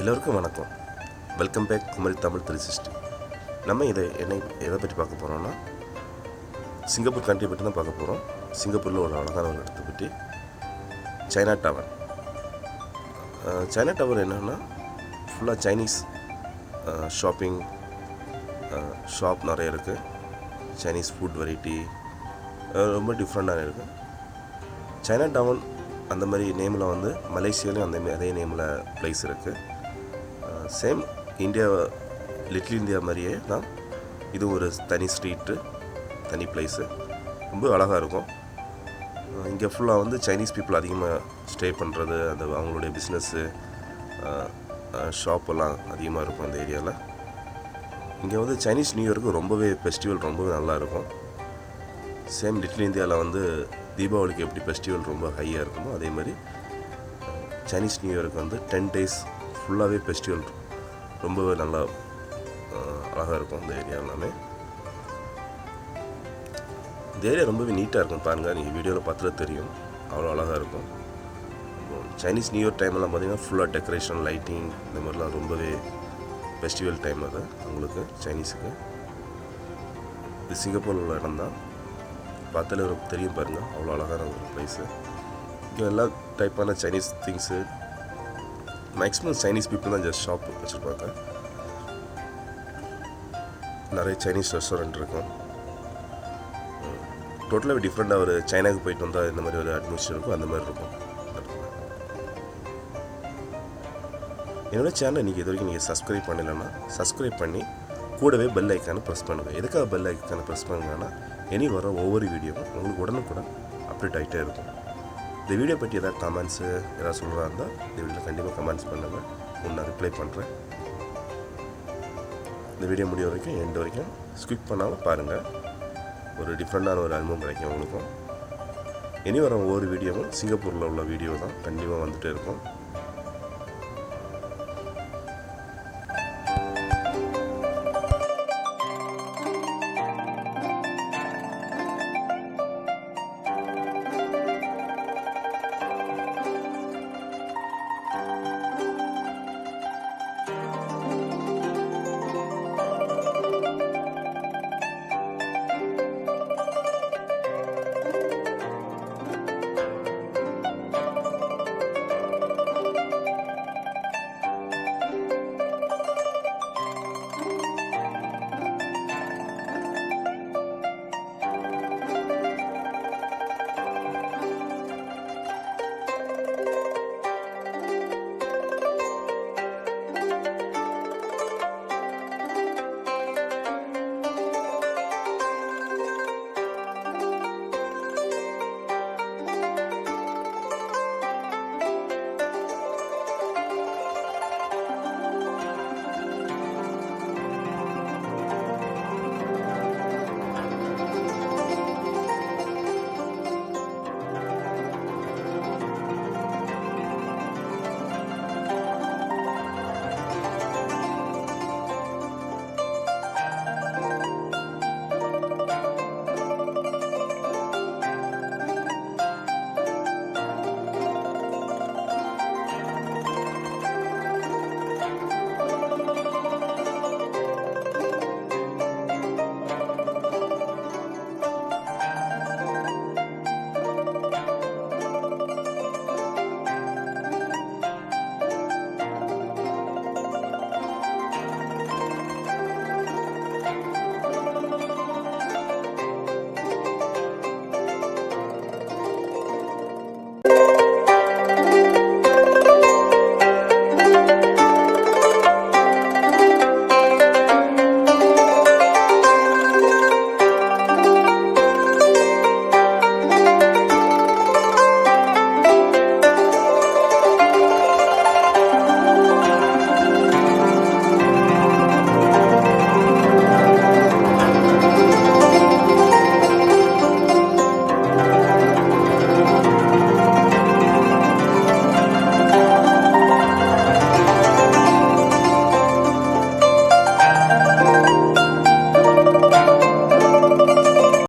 எல்லோருக்கும் வணக்கம். Welcome back Kumari Tamil 360. நம்ம எதை பற்றி பார்க்க போகிறோம்னா சிங்கப்பூர் கண்ட்ரி பற்றி தான் பார்க்க போகிறோம். சிங்கப்பூரில் ஒரு அழகான ஒரு இடத்தை பற்றி, சைனா டவர். சைனா டவர் என்னென்னா ஃபுல்லாக சைனீஸ் ஷாப்பிங் ஷாப் நிறைய இருக்குது. சைனீஸ் ஃபுட் வெரைட்டி ரொம்ப டிஃப்ரெண்ட்டாக இருக்குது. சைனா டவுன் அந்த மாதிரி நேமில் வந்து மலேசியாலையும் அதே நேமில் ப்ளேஸ் இருக்குது. சேம் இந்தியா, லிட்டில் இந்தியா மாதிரியே தான் இது ஒரு தனி ஸ்ட்ரீட்டு, தனி பிளேஸு, ரொம்ப அழகாக இருக்கும். இங்கே ஃபுல்லாக வந்து சைனீஸ் பீப்புள் அதிகமாக ஸ்டே பண்ணுறது, அந்த அவங்களுடைய பிஸ்னஸ்ஸு ஷாப்பெல்லாம் அதிகமாக இருக்கும் அந்த ஏரியாவில். இங்கே வந்து சைனீஸ் நியூ இயருக்கு ரொம்பவே ஃபெஸ்டிவல் ரொம்பவே நல்லாயிருக்கும். சேம் லிட்டில் இந்தியாவில் வந்து தீபாவளிக்கு எப்படி ஃபெஸ்டிவல் ரொம்ப ஹையாக இருக்குமோ அதே மாதிரி சைனீஸ் நியூ இயருக்கு வந்து 10 days ஃபுல்லாகவே ஃபெஸ்டிவல் ரொம்பவே நல்லா அழகாக இருக்கும். இந்த ஏரியா எல்லாமே, இந்த ஏரியா ரொம்பவே நீட்டாக இருக்கும். பாருங்கள், நீங்கள் வீடியோவில் பார்த்துட்டு தெரியும், அவ்வளோ அழகாக இருக்கும். சைனீஸ் நியூ இயர் டைம்லாம் பார்த்திங்கன்னா ஃபுல்லாக டெக்கரேஷன், லைட்டிங், இந்த மாதிரிலாம் ரொம்பவே ஃபெஸ்டிவல் டைம் அது அவங்களுக்கு, சைனீஸுக்கு. இது சிங்கப்பூரில் உள்ள இடம் தான், பார்த்தாலே ஒரு தெரியும் பாருங்கள், அவ்வளோ அழகான ஒரு ப்ளேஸு. இங்கே எல்லா டைப்பான Chinese things, maximum Chinese people தான் ஜஸ்ட் ஷாப் வச்சுருப்பாங்க. நிறைய சைனீஸ் ரெஸ்டாரண்ட் இருக்கும். டோட்டலாக டிஃப்ரெண்ட்டாக ஒரு சைனாவுக்கு போயிட்டு வந்தால் இந்த மாதிரி ஒரு அட்மாஸ்பியர் இருக்கும், அந்த மாதிரி இருக்கும். என்னோட சேனலை நீங்கள் இது வரைக்கும் நீங்கள் சப்ஸ்கிரைப் பண்ணலைன்னா சப்ஸ்கிரைப் பண்ணி கூடவே பெல் ஐக்கானை ப்ரெஸ் பண்ணுங்கள். எதுக்காக பெல் ஐக்கானை ப்ரெஸ் பண்ணுங்கன்னா இனி வர ஒவ்வொரு வீடியோவும் உங்களுக்கு உடனுக்குடன் அப்டேட் ஆகிட்டே இருக்கும். இந்த வீடியோ பற்றி எதாவது கமெண்ட்ஸு எதாவது சொல்கிறா இருந்தால் இந்த வீடியோவில் கண்டிப்பாக கமெண்ட்ஸ் பண்ணுங்கள், நான் ரிப்ளை பண்ணுறேன். இந்த வீடியோ முடிய வரைக்கும் எண்டு வரைக்கும் ஸ்கிப் பண்ணாமல் பாருங்கள், ஒரு டிஃப்ரெண்ட்டான ஒரு அனுபவம் கிடைக்கும் உங்களுக்கும். இனி வர ஒவ்வொரு வீடியோவும் சிங்கப்பூரில் உள்ள வீடியோ தான் கண்டிப்பாக வந்துகிட்டே இருக்கும்.